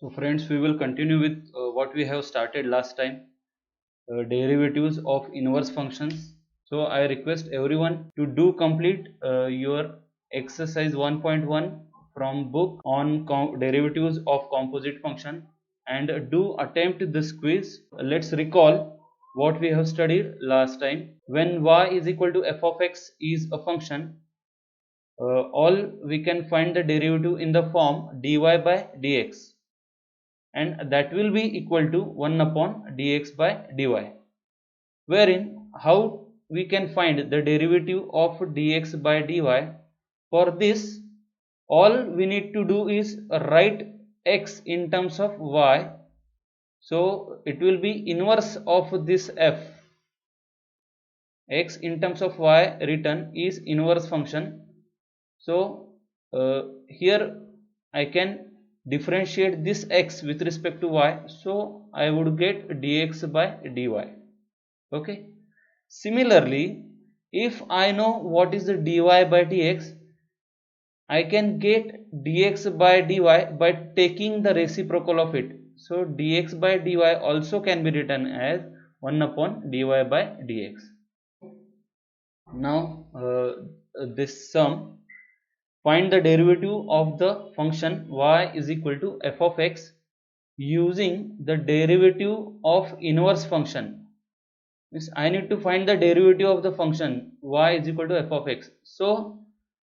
So friends, we will continue with what we have started last time, derivatives of inverse functions. So I request everyone to do complete your exercise 1.1 from book on derivatives of composite function and do attempt this quiz. Let's recall what we have studied last time. When y is equal to f of x is a function, all we can find the derivative in the form dy by dx, and that will be equal to 1 upon dx by dy, wherein how we can find the derivative of dx by dy. For this, all we need to do is write x in terms of y, so it will be inverse of this f. X in terms of y written is inverse function. So here I can differentiate this x with respect to y, so I would get dx by dy. Okay, similarly, if I know what is the dy by dx, I can get dx by dy by taking the reciprocal of it. So dx by dy also can be written as 1 upon dy by dx. Now this sum, find the derivative of the function y is equal to f of x using the derivative of inverse function. Means I need to find the derivative of the function y is equal to f of x. So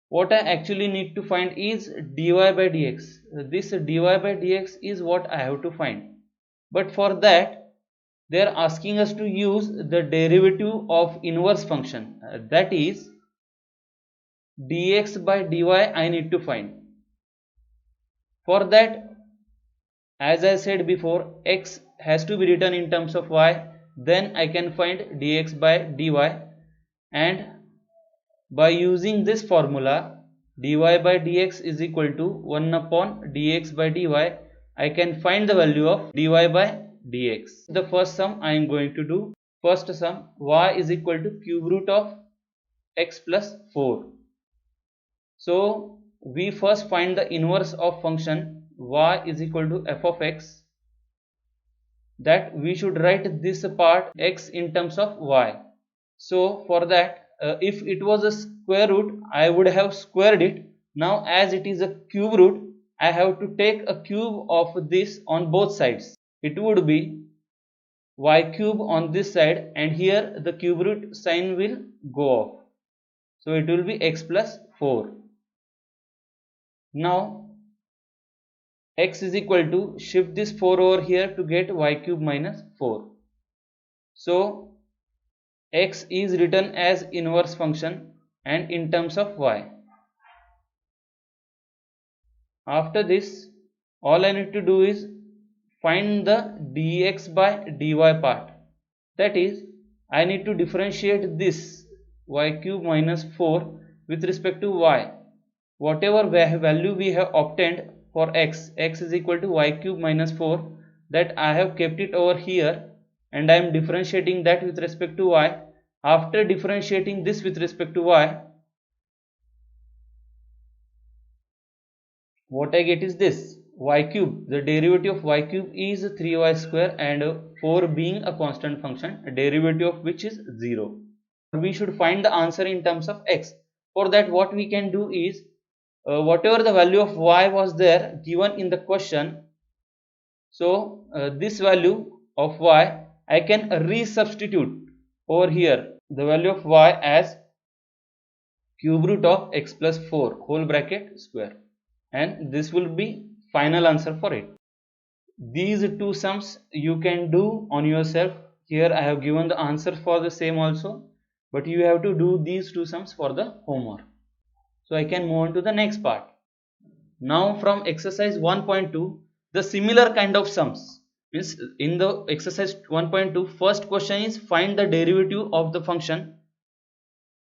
what I actually need to find is dy by dx. This dy by dx is what I have to find. But for that, they are asking us to use the derivative of inverse function, that is dx by dy I need to find. For that, as I said before, x has to be written in terms of y, then I can find dx by dy, and by using this formula dy by dx is equal to 1 upon dx by dy, I can find the value of dy by dx. The first sum I am going to do. First sum, y is equal to cube root of x plus 4. So we first find the inverse of function y is equal to f of x, that we should write this part x in terms of y. So for that, if it was a square root, I would have squared it. Now as it is a cube root, I have to take a cube of this on both sides. It would be y cube on this side, and here the cube root sign will go off, so it will be x plus 4. Now x is equal to, shift this 4 over here to get y cube minus 4. So x is written as inverse function and in terms of y. After this, all I need to do is find the dx by dy part. That is, I need to differentiate this y cube minus 4 with respect to y. Whatever value we have obtained for x is equal to y cube minus 4, that I have kept it over here, and I am differentiating that with respect to y. After differentiating this with respect to y, what I get is this y cube. The derivative of y cube is 3y square, and 4 being a constant function, a derivative of which is 0. We should find the answer in terms of x. For that, what we can do is, whatever the value of y was there given in the question, so this value of y I can resubstitute over here the value of y as cube root of x plus 4 whole bracket square, and this will be final answer for it. These two sums you can do on yourself. Here I have given the answer for the same also, but you have to do these two sums for the homework. So I can move on to the next part. Now from exercise 1.2, the similar kind of sums. Means in the exercise 1.2, first question is find the derivative of the function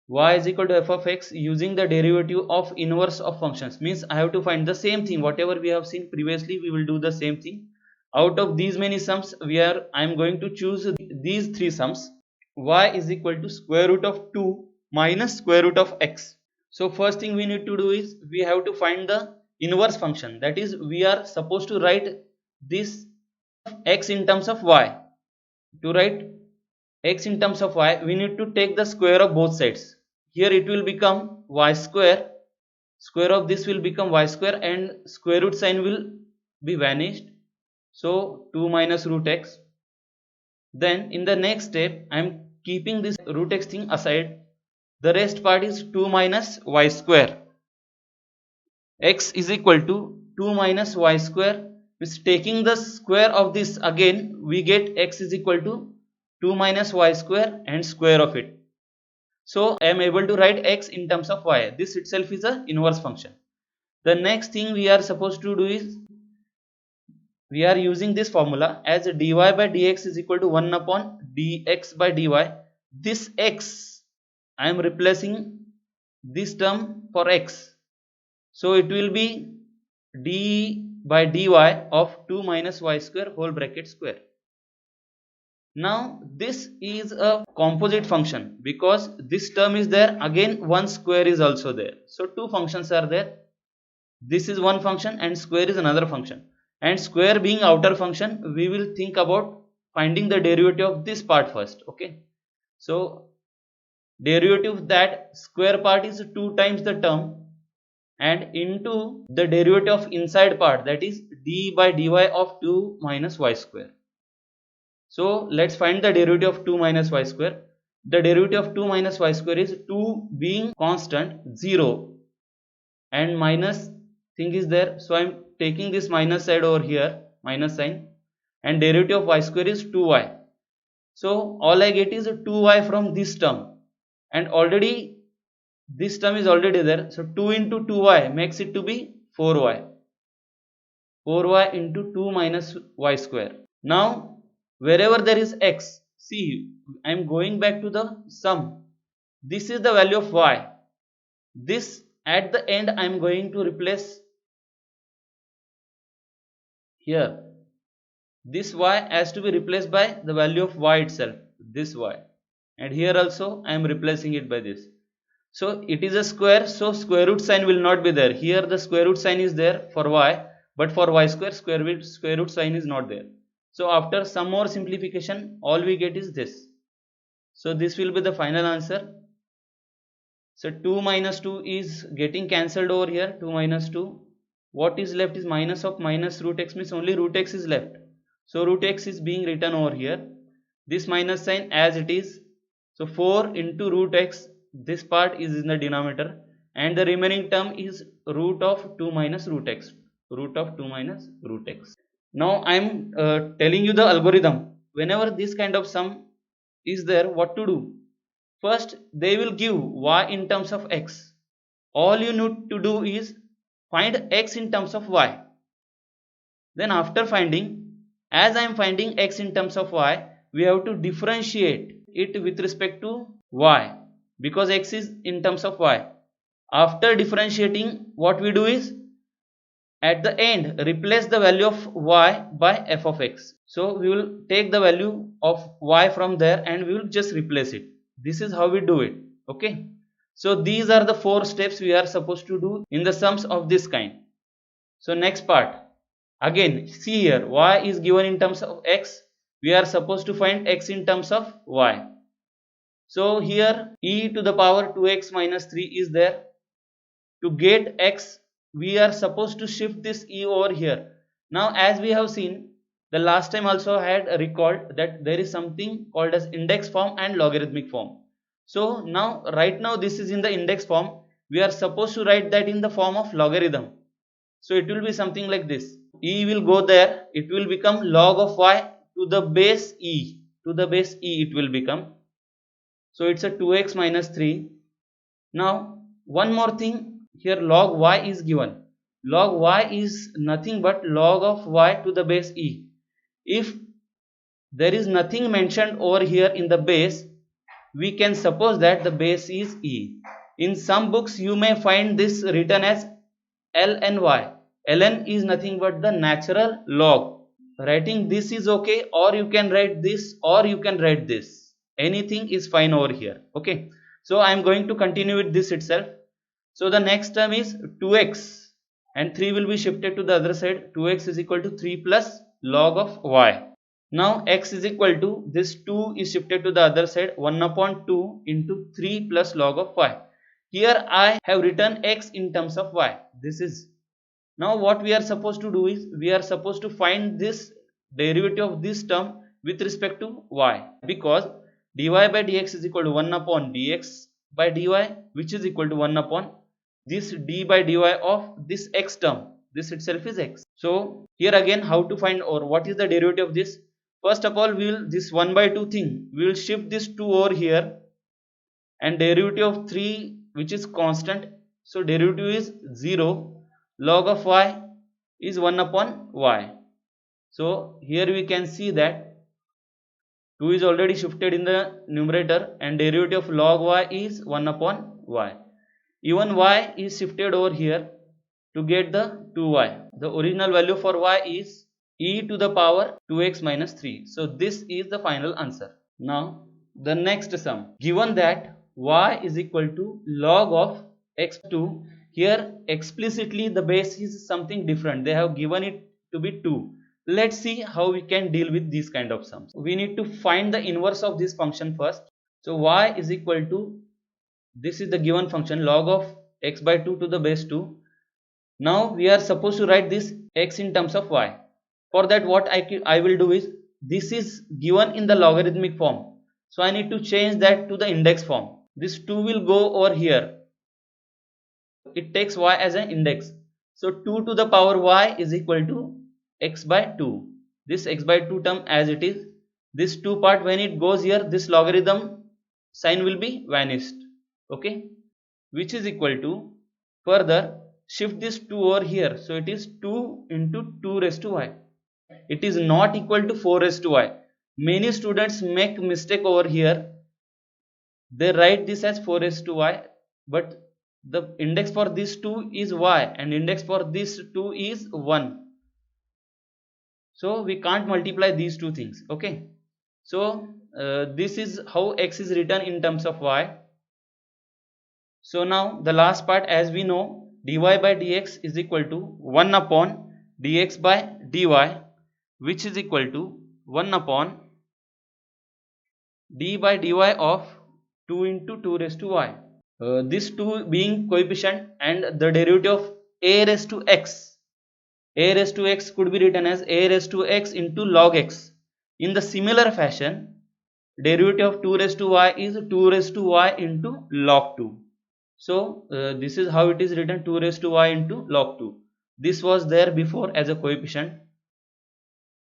y is equal to f of x using the derivative of inverse of functions. Means I have to find the same thing, whatever we have seen previously, we will do the same thing. Out of these many sums, I am going to choose these three sums. Y is equal to square root of 2 minus square root of x. So first thing we need to do is we have to find the inverse function. That is, we are supposed to write this x in terms of y. To write x in terms of y, we need to take the square of both sides. Here it will become y square, square of this will become y square, and square root sign will be vanished. So 2 minus root x. Then in the next step, I am keeping this root x thing aside. The rest part is 2 minus y square. X is equal to 2 minus y square. With taking the square of this again, we get x is equal to 2 minus y square and square of it. So I am able to write x in terms of y. This itself is a inverse function. The next thing we are supposed to do is, we are using this formula as dy by dx is equal to 1 upon dx by dy. This x, I am replacing this term for x. So it will be d by dy of 2 minus y square whole bracket square. Now this is a composite function because this term is there, again one square is also there. So two functions are there. This is one function and square is another function. And square being outer function, we will think about finding the derivative of this part first. Okay. So derivative of that square part is 2 times the term, and into the derivative of inside part, that is d by dy of 2 minus y square. So let's find the derivative of 2 minus y square. The derivative of 2 minus y square is 2 being constant 0 and minus thing is there. So I am taking this minus side over here, minus sign, and derivative of y square is 2y. So all I get is 2y from this term, and already this term is already there. So 2 into 2y makes it to be 4y. 4y into 2 minus y square. Now wherever there is x, see, I am going back to the sum. This is the value of y. This at the end I am going to replace here. This y has to be replaced by the value of y itself, this y. And here also I am replacing it by this. So it is a square, so square root sign will not be there. Here the square root sign is there for y, but for y square, square root sign is not there. So after some more simplification, all we get is this. So this will be the final answer. So 2 minus 2 is getting cancelled over here, 2 minus 2. What is left is minus of minus root x, means only root x is left. So root x is being written over here. This minus sign as it is. So 4 into root x, this part is in the denominator, and the remaining term is root of 2 minus root x. Root of 2 minus root x. Now I am telling you the algorithm. Whenever this kind of sum is there, what to do? First, they will give y in terms of x. All you need to do is find x in terms of y. Then after finding, as I am finding x in terms of y, we have to differentiate it with respect to y, because x is in terms of y. After differentiating, what we do is, at the end, replace the value of y by f of x. So we will take the value of y from there and we will just replace it. This is how we do it. Okay. So these are the 4 steps we are supposed to do in the sums of this kind. So next part. Again, see here, y is given in terms of x. We are supposed to find x in terms of y. So here e to the power 2x minus 3 is there. To get x, we are supposed to shift this e over here. Now as we have seen, the last time also I had recalled that there is something called as index form and logarithmic form. So now right now this is in the index form. We are supposed to write that in the form of logarithm. So it will be something like this. E will go there. It will become log of y to the base e. To the base e it will become. So it's a 2x minus 3. Now one more thing. Here log y is given. Log y is nothing but log of y to the base e. If there is nothing mentioned over here in the base, we can suppose that the base is e. In some books you may find this written as ln y. Ln is nothing but the natural log. Writing this is okay, or you can write this, or you can write this. Anything is fine over here. Okay. So I am going to continue with this itself. So the next term is 2x. and 3 will be shifted to the other side. 2x is equal to 3 plus log of y. Now x is equal to, this 2 is shifted to the other side, 1 upon 2 into 3 plus log of y. Here I have written x in terms of y. This is, now what we are supposed to do is, we are supposed to find this derivative of this term with respect to y, because dy by dx is equal to 1 upon dx by dy, which is equal to 1 upon this d by dy of this x term. This itself is x. So here again, how to find, or what is the derivative of this? First of all, we will, this 1 by 2 thing, we will shift this 2 over here, and derivative of 3, which is constant, so derivative is 0. Log of y is 1 upon y. So here we can see that 2 is already shifted in the numerator, and derivative of log y is 1 upon y. Even y is shifted over here to get the 2y. The original value for y is e to the power 2x minus 3. So this is the final answer. Now the next sum, given that y is equal to log of x2, here explicitly the base is something different. They have given it to be 2. Let's see how we can deal with these kind of sums. We need to find the inverse of this function first. So y is equal to, this is the given function, log of x by 2 to the base 2. Now we are supposed to write this x in terms of y. For that, what I will do is, this is given in the logarithmic form, so I need to change that to the index form. This 2 will go over here, it takes y as an index, so 2 to the power y is equal to x by 2. This x by 2 term as it is, this 2 part when it goes here, this logarithm sign will be vanished, okay, which is equal to, further shift this 2 over here, so it is 2 into 2 raised to y. It is not equal to 4 raised to y. Many students make mistake over here, they write this as 4 raised to y, but the index for this 2 is y and index for this 2 is 1, so we can't multiply these two things, okay. So this is how x is written in terms of y. So now the last part, as we know, dy by dx is equal to 1 upon dx by dy, which is equal to 1 upon d by dy of 2 into 2 raised to y. This 2 being coefficient, and the derivative of a raised to x, a raised to x could be written as a raised to x into log x. In the similar fashion, derivative of 2 raised to y is 2 raised to y into log 2. So this is how it is written, 2 raised to y into log 2. This was there before as a coefficient,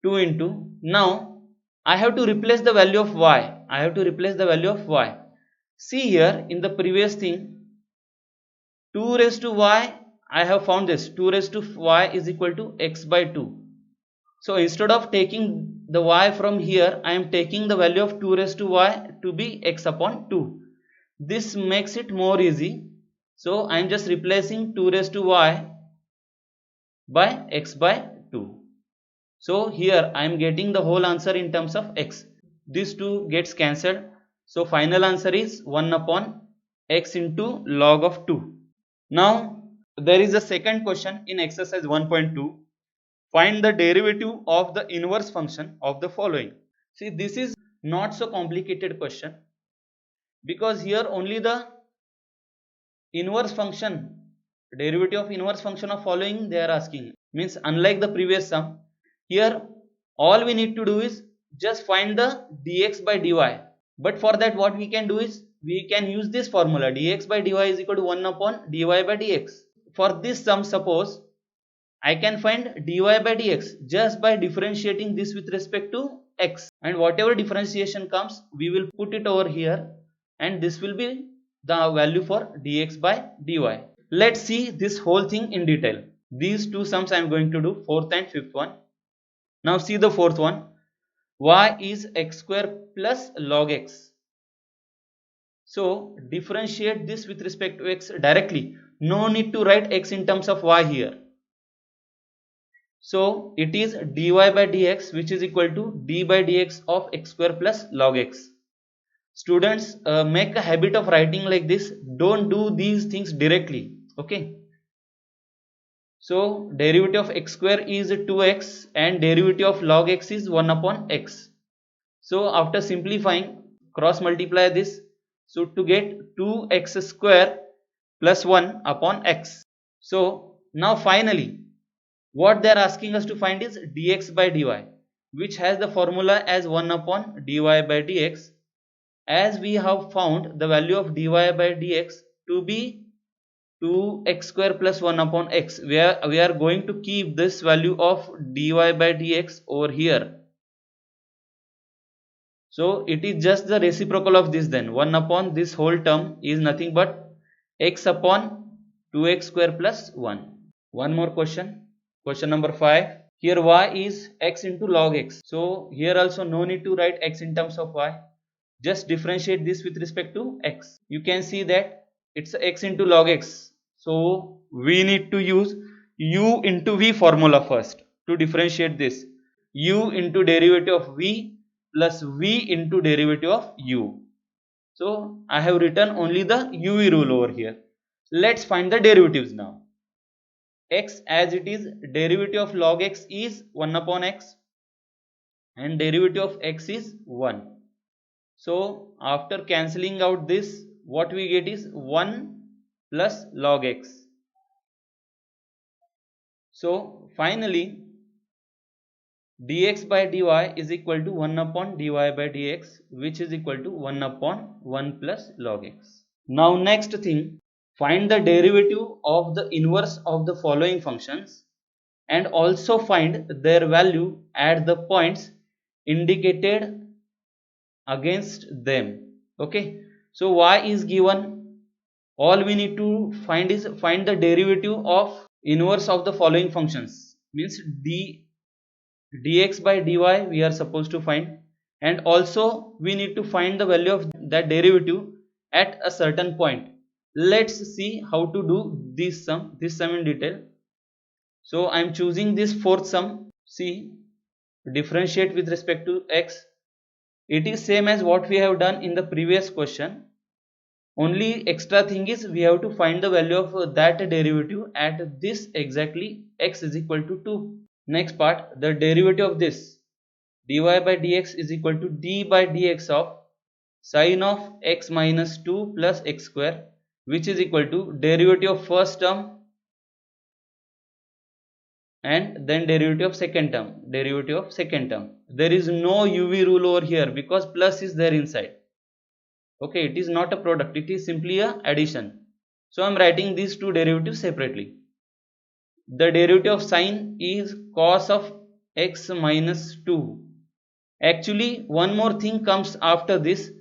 2 into, now I have to replace the value of y. I have to replace the value of y. See here in the previous thing, 2 raised to y, I have found this 2 raised to y is equal to x by 2. So instead of taking the y from here, I am taking the value of 2 raised to y to be x upon 2. This makes it more easy. So I am just replacing 2 raised to y by x by 2. So here I am getting the whole answer in terms of x. This 2 gets cancelled. So final answer is 1 upon x into log of 2. Now there is a second question in exercise 1.2. Find the derivative of the inverse function of the following. See, this is not so complicated question, because here only the inverse function, derivative of inverse function of following they are asking. Means unlike the previous sum, here all we need to do is just find the dx by dy. But for that, what we can do is, we can use this formula, dx by dy is equal to 1 upon dy by dx. For this sum, suppose I can find dy by dx just by differentiating this with respect to x, and whatever differentiation comes, we will put it over here, and this will be the value for dx by dy. Let's see this whole thing in detail. These two sums I am going to do, fourth and fifth one. Now see the fourth one. Y is x square plus log x. So differentiate this with respect to x directly. No need to write x in terms of y here. So it is dy by dx, which is equal to d by dx of x square plus log x. Students, make a habit of writing like this. Don't do these things directly, okay. So derivative of x square is 2x and derivative of log x is 1 upon x. So after simplifying, cross multiply this, so to get 2x square plus 1 upon x. So now finally what they are asking us to find is dx by dy, which has the formula as 1 upon dy by dx. As we have found the value of dy by dx to be 2x square plus 1 upon x, we are going to keep this value of dy by dx over here. So it is just the reciprocal of this, then 1 upon this whole term is nothing but x upon 2x square plus 1. One more question, question number 5. Here y is x into log x. So here also no need to write x in terms of y. Just differentiate this with respect to x. You can see that it's x into log x. So we need to use u into v formula first to differentiate this. U into derivative of v plus v into derivative of u. So I have written only the uv rule over here. Let's find the derivatives now. X as it is, derivative of log x is 1 upon x and derivative of x is 1. So after cancelling out this, what we get is 1 plus log x. So finally dx by dy is equal to 1 upon dy by dx, which is equal to 1 upon 1 plus log x. Now next thing, find the derivative of the inverse of the following functions and also find their value at the points indicated against them. Okay, so y is given. All we need to find is find the derivative of inverse of the following functions, means dx by dy we are supposed to find, and also we need to find the value of that derivative at a certain point. Let's see how to do this sum in detail. So I am choosing this fourth sum. See, differentiate with respect to x. It is same as what we have done in the previous question. Only extra thing is we have to find the value of that derivative at this exactly x is equal to 2. Next part, the derivative of this dy by dx is equal to d by dx of sine of x minus 2 plus x square, which is equal to derivative of first term and then derivative of second term. There is no uv rule over here because plus is there inside. Okay, it is not a product, it is simply a addition. So I am writing these two derivatives separately. The derivative of sine is cos of x minus 2. Actually one more thing comes after this.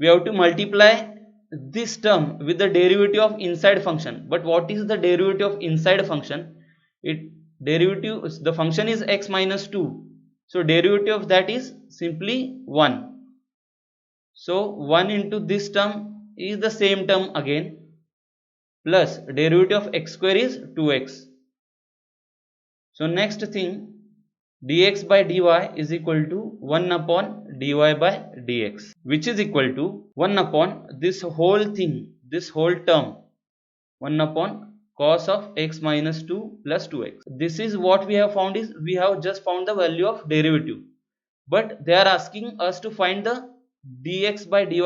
We have to multiply this term with the derivative of inside function. But what is the derivative of inside function? The function is x minus 2. So derivative of that is simply 1. So 1 into this term is the same term again, plus derivative of x square is 2x. So next thing, dx by dy is equal to 1 upon dy by dx, which is equal to 1 upon this whole thing, this whole term, 1 upon cos of x minus 2 plus 2x. This is what we have found, is we have just found the value of derivative, but they are asking us to find the dx by dy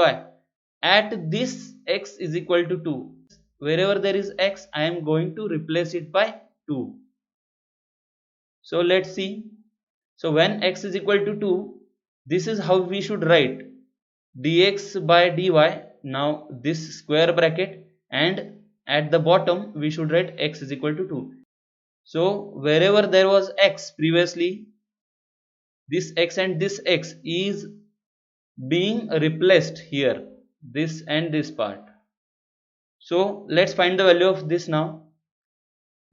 at this x is equal to 2. Wherever there is x, I am going to replace it by 2. So let's see. So when x is equal to 2, this is how we should write dx by dy. Now this square bracket, and at the bottom we should write x is equal to 2. So wherever there was x previously, this x and this x is being replaced here, this and this part. So let's find the value of this now.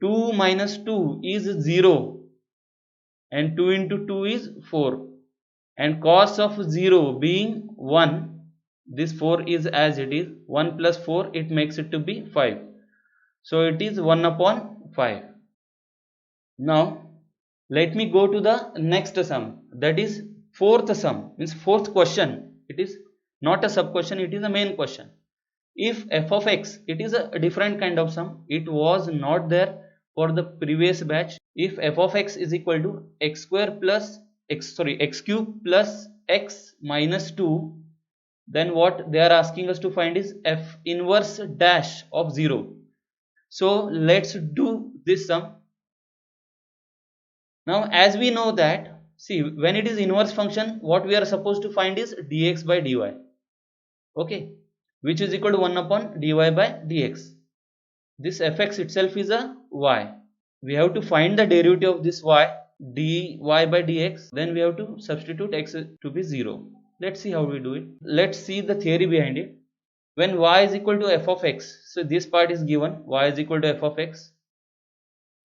2 minus 2 is 0 and 2 into 2 is 4, and cos of 0 being 1, this 4 is as it is, 1 plus 4 it makes it to be 5. So it is 1 upon 5. Now let me go to the next sum, that is fourth sum, means fourth question. It is not a sub question, it is a main question. If f of x, it is a different kind of sum, it was not there for the previous batch, if f of x is equal to x square plus x cube plus x minus 2, then what they are asking us to find is f inverse dash of 0. So let's do this sum. Now as we know that, see, when it is inverse function, what we are supposed to find is dx by dy, okay, which is equal to 1 upon dy by dx. This fx itself is a y. We have to find the derivative of this y, dy by dx. Then we have to substitute x to be 0. Let's see how we do it. Let's see the theory behind it. When y is equal to f of x, so this part is given, y is equal to f of x,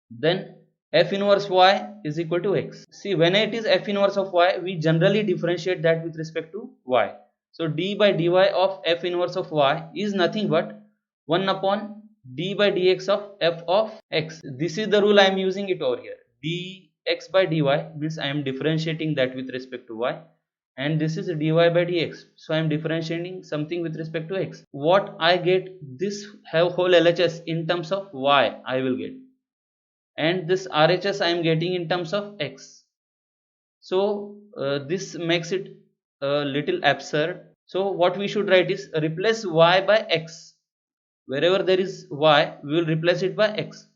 then f inverse y is equal to x. See, when it is f inverse of y, we generally differentiate that with respect to y. So d by dy of f inverse of y is nothing but 1 upon d by dx of f of x. This is the rule I am using it over here. dx by dy means I am differentiating that with respect to y, and this is dy by dx, so I am differentiating something with respect to x. What I get, this whole LHS in terms of y I will get, and this RHS I am getting in terms of x. So this makes it a little absurd. So what we should write is replace y by x. Wherever there is y, we will replace it by x.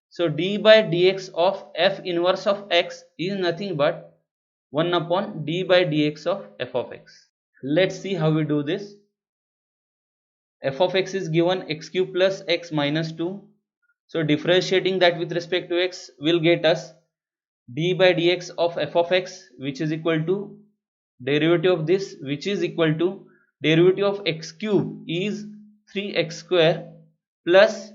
So d by dx of f inverse of x is nothing but 1 upon d by dx of f of x. Let's see how we do this. F of x is given x cube plus x minus 2. So differentiating that with respect to x will get us d by dx of f of x, which is equal to derivative of this, which is equal to derivative of x cube is 3x square plus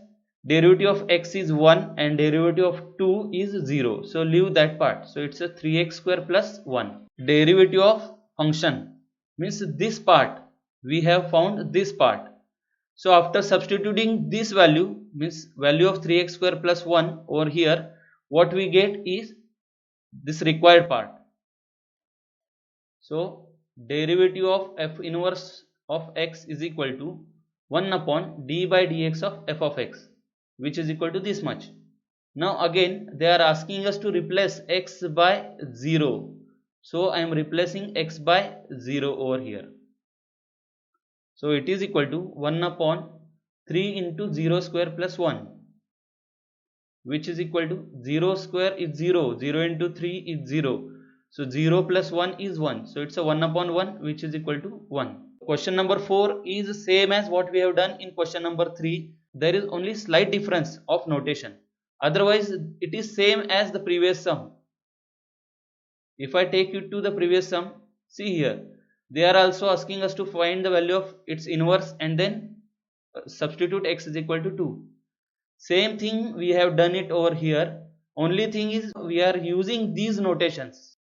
derivative of x is 1 and derivative of 2 is 0. So leave that part. So it's a 3x square plus 1. Derivative of function means this part, we have found this part. So after substituting this value, means value of 3x square plus 1 over here, what we get is this required part. So derivative of f inverse of x is equal to 1 upon d by dx of f of x, which is equal to this much. Now again they are asking us to replace x by 0. So I am replacing x by 0 over here. So it is equal to 1 upon 3 into 0 square plus 1, which is equal to 0 square is 0, 0 into 3 is 0. So 0 plus 1 is 1. So it's a 1 upon 1, which is equal to 1. Question number 4 is same as what we have done in question number 3. There is only slight difference of notation. Otherwise, it is same as the previous sum. If I take you to the previous sum, see here, they are also asking us to find the value of its inverse and then substitute x is equal to 2. Same thing we have done it over here. Only thing is we are using these notations.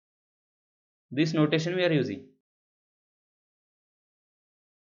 This notation we are using.